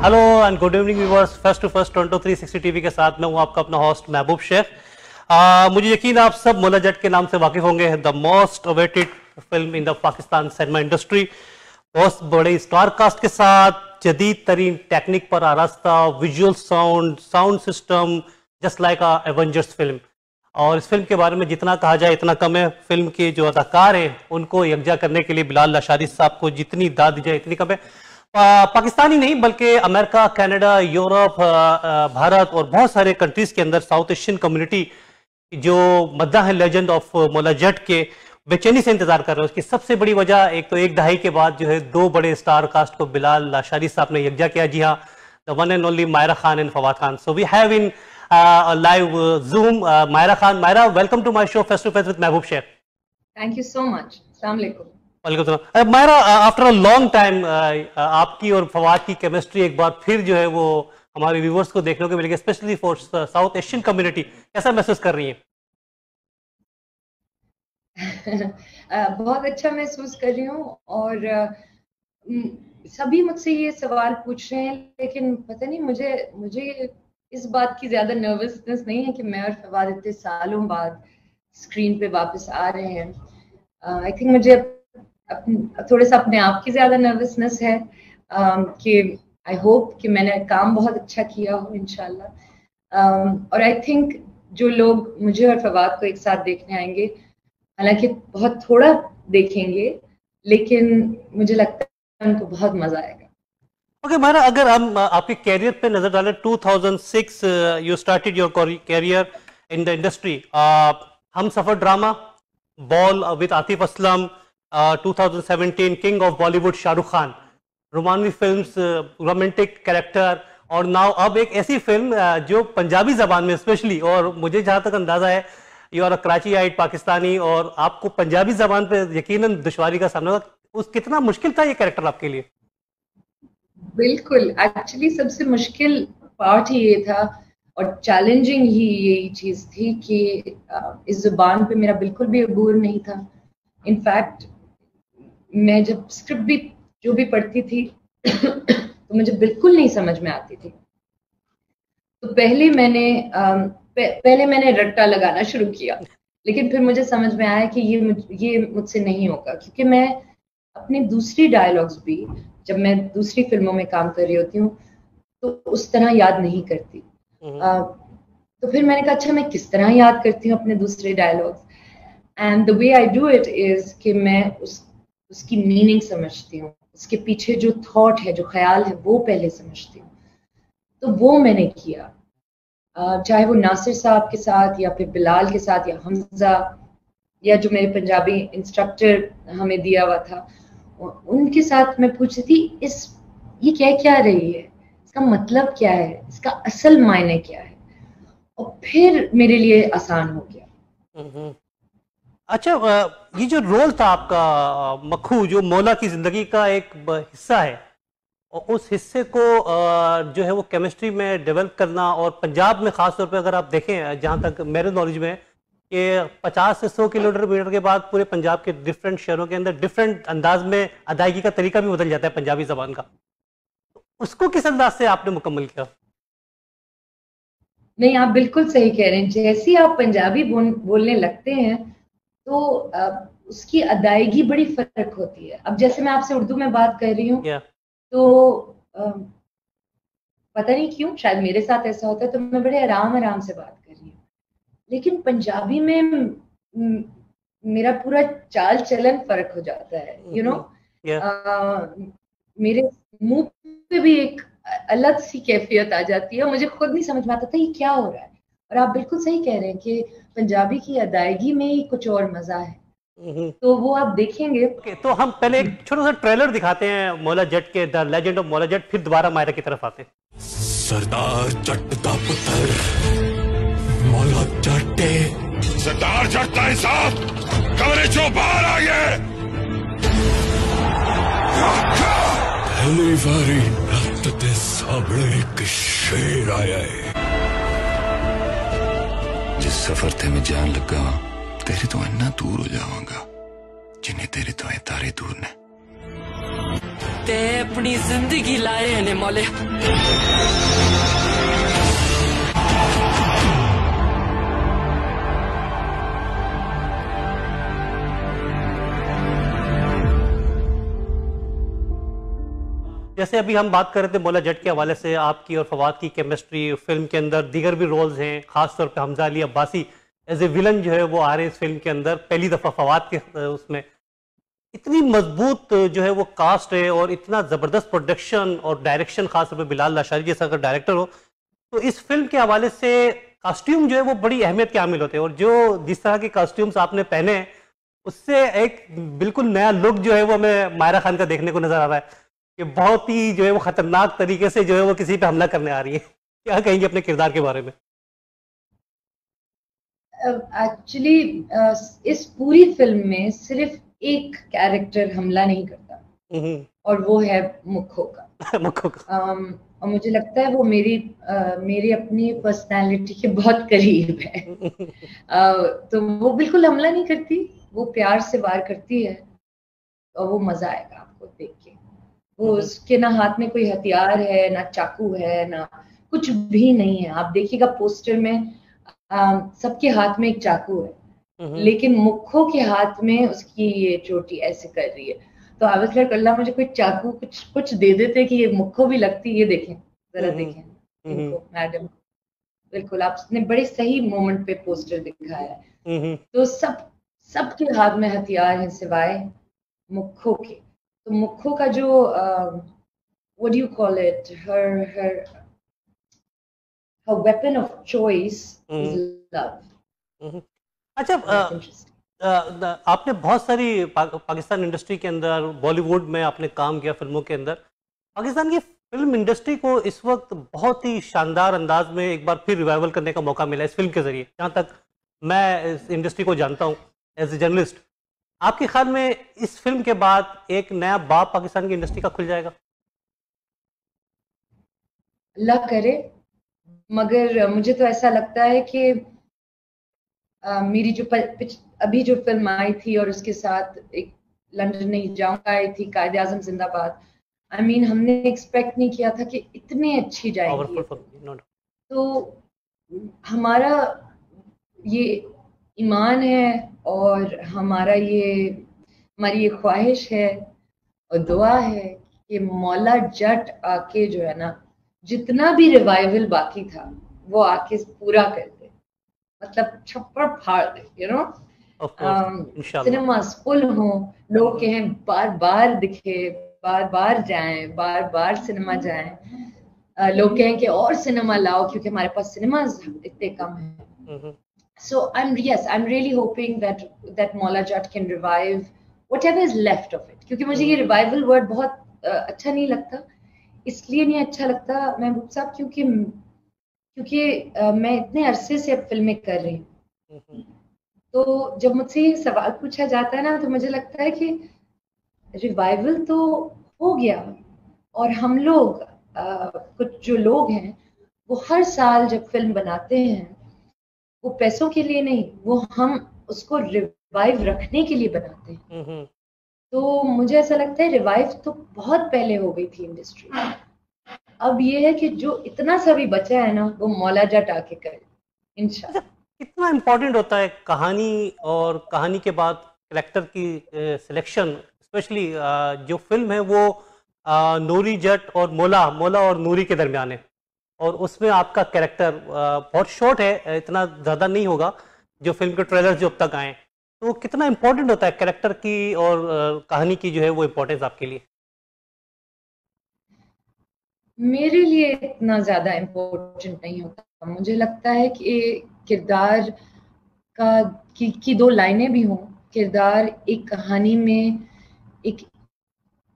Hello and good evening viewers, first to first Toronto 360 TV के साथ मैं हूं आपका अपना होस्ट महबूब शेख। मुझे यकीन आप सब मौला जट के नाम से वाकिफ होंगे। The most awaited film in the Pakistan cinema industry, बहुत बड़े स्टार कास्ट के साथ, जदीद तरीन टेक्निक पर आरास्ता, visual sound system, just like a Avengers film. और इस फिल्म के बारे में जितना कहा जाए इतना कम है। फिल्म के जो अदाकार हैं उनको यकजा करने के लिए बिलाल लाशारी साहब को जितनी दाद दी जाए इतनी कम है। पाकिस्तानी नहीं बल्कि अमेरिका, कनाडा, यूरोप, भारत और बहुत सारे कंट्रीज के अंदर साउथ एशियन कम्युनिटी जो मद्दा है लेजेंड ऑफ मौला जट के, बेचैनी से इंतजार कर रहे हैं। उसकी सबसे बड़ी वजह एक तो एक दहाई के बाद जो है दो बड़े स्टार कास्ट को बिलाल लाशारी साहब ने यकजा किया। जी हाँ, the one and only Myra Khan and Fawad Khan. So we have in live Zoom Myra Khan. Myra, welcome to my show face to face with Mehboob Shaikh. Thank you so much. अस्सलाम वालेकुम। Myra, after a long time आपकी और फवाद की केमिस्ट्री एक बार फिर जो है वो हमारे व्यूवर्स को देखने को मिलेगी, specially for south Asian community. कैसा महसूस कर रही हैं? बहुत अच्छा महसूस कर रही हूँ। और सभी मुझसे ये सवाल पूछ रहे हैं, लेकिन पता नहीं मुझे इस बात की ज्यादा नर्वसनेस नहीं है कि मैं और फवाद इतने सालों बाद स्क्रीन पे वापस आ रहे हैं। आई थिंक मुझे थोड़ा सा अपने आप की ज्यादा नर्वसनेस है कि आई होप कि मैंने काम बहुत अच्छा किया हो इंशाल्लाह। और आई थिंक जो लोग मुझे और फवाद को एक साथ देखने आएंगे, हालांकि बहुत थोड़ा देखेंगे, लेकिन मुझे लगता है उनको बहुत मजा आएगा। ओके मायरा, अगर हम आपके कैरियर पे नजर डालें, 2006 you started your career in the industry. Hum Safar drama, ball with Atif Aslam, 2017 king of Bollywood Shahrukh Khan, रोमानवी फिल्म्स, रोमांटिक कैरेक्टर, और नाउ अब एक ऐसी फिल्म जो पंजाबी जबान में स्पेशली, और मुझे जहां तक अंदाजा है यू आर अ कराची आइड पाकिस्तानी और आपको पंजाबी जबान पे यकीनन दुश्वारी का सामना होगा। उस कितना मुश्किल था ये कैरेक्टर आपके लिए? बिल्कुल, एक्चुअली सबसे मुश्किल पार्ट ही ये था और चैलेंजिंग ही यही चीज थी कि इस जुबान पे मेरा बिल्कुल भी अबूर नहीं था। इनफैक्ट मैं जब स्क्रिप्ट भी जो भी पढ़ती थी तो मुझे बिल्कुल नहीं समझ में आती थी। तो पहले मैंने रट्टा लगाना शुरू किया, लेकिन फिर मुझे समझ में आया कि ये मुझसे नहीं होगा, क्योंकि मैं अपने दूसरी डायलॉग्स भी जब मैं दूसरी फिल्मों में काम कर रही होती हूँ तो उस तरह याद नहीं करती। तो फिर मैंने कहा अच्छा मैं किस तरह याद करती हूँ अपने दूसरे dialogues, and the way I do it is कि मैं उसकी मीनिंग समझती हूँ, उसके पीछे जो थॉट है, जो ख्याल है, वो पहले समझती हूँ। तो वो मैंने किया, चाहे वो नासिर साहब के साथ या फिर बिलाल के साथ या हमजा या जो मेरे पंजाबी इंस्ट्रक्टर हमें दिया हुआ था, उनके साथ मैं पूछती थी ये क्या रही है, इसका मतलब क्या है, इसका असल मायने क्या है, और फिर मेरे लिए आसान हो गया। अच्छा, ये जो रोल था आपका मखू, जो मौला की जिंदगी का एक हिस्सा है, और उस हिस्से को जो है वो केमिस्ट्री में डेवलप करना, और पंजाब में खास तौर पे अगर आप देखें, जहाँ तक मेरे नॉलेज में, कि 50 से 100 किलोमीटर के बाद पूरे पंजाब के डिफरेंट शहरों के अंदर डिफरेंट अंदाज में अदायगी का तरीका भी बदल जाता है पंजाबी जबान का। उसको किस अंदाज से आपने मुकम्मल किया? नहीं, आप बिल्कुल सही कह रहे हैं। जैसे ही आप पंजाबी बोलने लगते हैं तो उसकी अदायगी बड़ी फर्क होती है। अब जैसे मैं आपसे उर्दू में बात कर रही हूँ तो पता नहीं क्यों, शायद मेरे साथ ऐसा होता है, तो मैं बड़े आराम से बात कर रही हूँ, लेकिन पंजाबी में मेरा पूरा चाल चलन फर्क हो जाता है। यू नो, मेरे मुंह पे भी एक अलग सी कैफियत आ जाती है, मुझे खुद नहीं समझ में आता था ये क्या हो रहा है। और आप बिल्कुल सही कह रहे हैं कि पंजाबी की अदायगी में ही कुछ और मजा है, तो वो आप देखेंगे। तो हम पहले एक छोटा सा ट्रेलर दिखाते हैं मौला जट के, the legend of Maula Jatt, फिर दोबारा मायरा की तरफ आते हैं। सरदार जट दा पुत्र मौला जट, सरदार जट दा इंसाफ कमरे चो बाहर आ गए। पहली बारी रक्त दे सामने एक शेर आया है। जिस सफर ते मैं जान लगा तेरे तो इन्ना दूर हो जावांगा जिन्हें तेरे तो तारे दूर ने। ते अपनी जिंदगी लाए ने मौले। जैसे अभी हम बात कर रहे थे मौला जट के हवाले से, आपकी और फवाद की केमिस्ट्री, फिल्म के अंदर दीगर भी रोल्स हैं, खासतौर पे Hamza Ali Abbasi as a villain जो है वो आ रहे हैं इस फिल्म के अंदर, पहली दफ़ा फवाद के उसमें। इतनी मजबूत जो है वो कास्ट है और इतना ज़बरदस्त प्रोडक्शन और डायरेक्शन, खासतौर पर बिलाल लाशारी जैसा अगर डायरेक्टर हो, तो इस फिल्म के हवाले से कॉस्ट्यूम जो है वो बड़ी अहमियत के हामिल होते हैं। और जो जिस तरह के कॉस्ट्यूम्स आपने पहने हैं उससे एक बिल्कुल नया लुक जो है वो हमें मायरा खान का देखने को नजर आ रहा है कि बहुत ही जो है वो खतरनाक तरीके से जो है वो किसी पे हमला करने आ रही है। क्या कहेंगे अपने किरदार के बारे में? एक्चुअली इस पूरी फिल्म में सिर्फ एक कैरेक्टर हमला नहीं करता और वो है मुखो का। मुखो का। और मुझे लगता है वो मेरी अपनी पर्सनालिटी के बहुत करीब है। तो वो बिल्कुल हमला नहीं करती, वो प्यार से वार करती है और वो मजा आएगा आपको देख के। वो उसके ना हाथ में कोई हथियार है, ना चाकू है, ना कुछ भी नहीं है। आप देखिएगा पोस्टर में सबके हाथ में एक चाकू है, लेकिन मुखो के हाथ में उसकी ये चोटी ऐसे कर रही है। तो आविद अल्लाह मुझे कोई चाकू कुछ दे देते कि ये मुखो भी लगती। ये देखें, जरा देखें इनको मैडम, बिल्कुल आपने बड़े सही मोमेंट पे पोस्टर दिखाया है। तो सबके हाथ में हथियार हैं सिवाय मुखो के। तो मुखो का जो what do you call it, her weapon of choice is love. अच्छा, आपने बहुत सारी पाकिस्तान इंडस्ट्री के अंदर, बॉलीवुड में आपने काम किया, फिल्मों के अंदर। पाकिस्तान की फिल्म इंडस्ट्री को इस वक्त बहुत ही शानदार अंदाज में एक बार फिर रिवाइवल करने का मौका मिला इस फिल्म के जरिए। जहाँ तक मैं इस इंडस्ट्री को जानता हूँ एज ए जर्नलिस्ट, आपके ख्याल में इस फिल्म के बाद एक नया बाब पाकिस्तान की इंडस्ट्री का खुल जाएगा? अल्लाह करे, मगर मुझे तो ऐसा लगता है कि मेरी जो अभी जो फिल्म आई थी और उसके साथ एक लंदन नहीं जाऊंगा आई थी, कायदे आजम जिंदाबाद, हमने एक्सपेक्ट नहीं किया था कि इतनी अच्छी जाएगी। तो हमारा ये ईमान है और हमारी ये ख्वाहिश है और दुआ है कि मौला जट आके जो है ना, जितना भी रिवाइवल बाकी था वो आके पूरा कर दे, मतलब छप्पर फाड़ दे, सिनेमास फुल हो, लोग कहें बार बार दिखे, बार बार जाएं, बार बार सिनेमा जाएं, लोग कहें कि और सिनेमा लाओ क्योंकि हमारे पास सिनेमास इतने कम हैं। So I'm really hoping that Maula Jat can revive whatever is left of it. क्योंकि मुझे ये revival word बहुत अच्छा नहीं लगता। इसलिए नहीं अच्छा लगता महबूब साहब क्योंकि मैं इतने अरसे से अब फिल्में कर रही हूँ। तो जब मुझसे ये सवाल पूछा जाता है ना, तो मुझे लगता है कि रिवाइवल तो हो गया और हम लोग कुछ जो लोग हैं वो हर साल जब फिल्म बनाते हैं वो पैसों के लिए नहीं, वो हम उसको रिवाइव रखने के लिए बनाते हैं। तो मुझे ऐसा लगता है रिवाइव तो बहुत पहले हो गई थी इंडस्ट्री। अब ये है कि जो इतना सा भी बचा है ना, वो मौला जट आके करे इंशाल्लाह। कितना इम्पोर्टेंट होता है कहानी और कहानी के बाद कैरेक्टर की सिलेक्शन, स्पेशली जो फिल्म है वो नूरी जट और मौला और नूरी के दरमियान है और उसमें आपका कैरेक्टर बहुत शॉर्ट है, इतना ज़्यादा नहीं होगा जो फिल्म के ट्रेलर जो अब तक आए। तो कितना इम्पोर्टेंट होता है कैरेक्टर की और कहानी की जो है वो इम्पोर्टेंस आपके लिए? मेरे लिए इतना ज़्यादा इम्पोर्टेंट नहीं होता। मुझे लगता है कि किरदार की दो लाइनें भी हों, किरदार एक कहानी में एक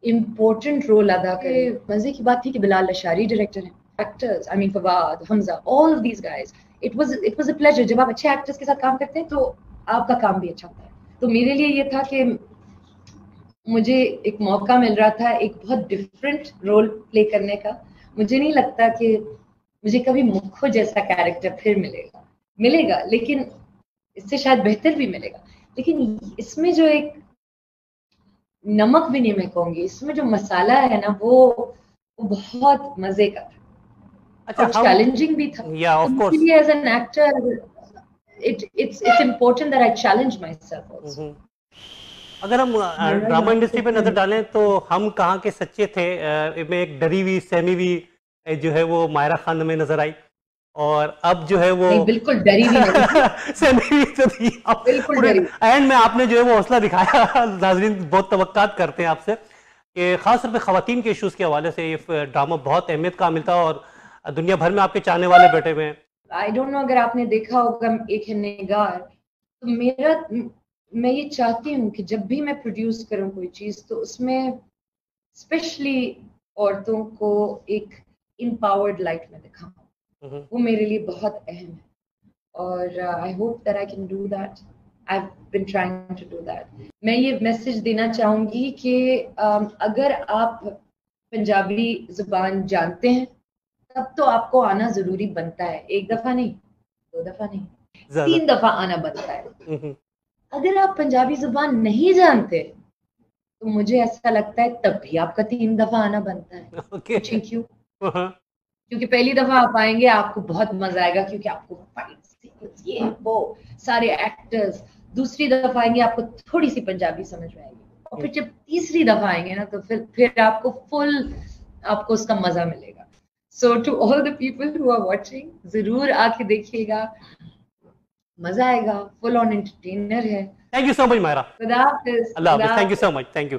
इम्पोर्टेंट रोल अदा करे। मजे की बात थी कि बिलाल लशारी डायरेक्टर हैं, actors Fawad, Hamza, all of these guys, it was a pleasure. जब आप अच्छे एक्टर्स के साथ काम करते हैं तो आपका काम भी अच्छा होता है। तो मेरे लिए ये था कि मुझे एक मौका मिल रहा था एक बहुत डिफरेंट रोल प्ले करने का। मुझे नहीं लगता कि मुझे कभी मुखो जैसा कैरेक्टर फिर मिलेगा, लेकिन इससे शायद बेहतर भी मिलेगा। लेकिन इसमें जो एक नमक भी नहीं मैं कहूंगी, इसमें जो मसाला है ना वो बहुत मजे का था अच्छा, और चैलेंजिंग भी था। या ऑफ कोर्स, इसीलिए as an actor it's important that I challenge myself also. अगर हम ड्रामा इंडस्ट्री पे नजर डालें तो हम कहाँ के सच्चे थे में एक डरी हुई सहमी हुई जो है वो मायरा खान में नजर आई, और अब जो है वो नहीं, बिल्कुल डरी हुई नहीं सहमी हुई तो थी। अब बिल्कुल डरी। एंड में आपने जो है वो हौसला दिखाया। नाजरीन बहुत तवक्कात करते हैं आपसे कि खास तौर पे खवातीन के इश्यूज के हवाले से ये ड्रामा बहुत अहमियत का मिलता है और दुनिया भर में आपके चाहने वाले बैठे हुए हैं। आई डोंट नो अगर आपने देखा होगा एक है निगार, तो मैं ये चाहती हूँ कि जब भी मैं प्रोड्यूस करूँ कोई चीज तो उसमें स्पेशली औरतों को एक एम्पावर्ड लाइट में दिखाऊं, वो मेरे लिए बहुत अहम है और I hope that I can do that. I have been trying to do that. मैं ये मैसेज देना चाहूंगी कि अगर आप पंजाबी जुबान जानते हैं तब तो आपको आना जरूरी बनता है, एक दफा नहीं, 2 दफा नहीं, 3 दफा आना बनता है। अगर आप पंजाबी जुबान नहीं जानते तो मुझे ऐसा लगता है तब भी आपका 3 दफा आना बनता है। Okay. क्यों? क्योंकि पहली दफा आप आएंगे आपको बहुत मजा आएगा क्योंकि आपको फाइट ये वो सारे एक्टर्स, दूसरी दफा आएंगे आपको थोड़ी सी पंजाबी समझ में आएगी, और फिर जब तीसरी दफा आएंगे ना तो फिर आपको आपको उसका मजा मिलेगा। So to all the people who are watching, जरूर आके देखिएगा, मजा आएगा, फुल ऑन एंटरटेनर है। Thank you so much Myra. खुदा हाफिज़। अल्लाह हाफिज़। Thank you so much. Thank you.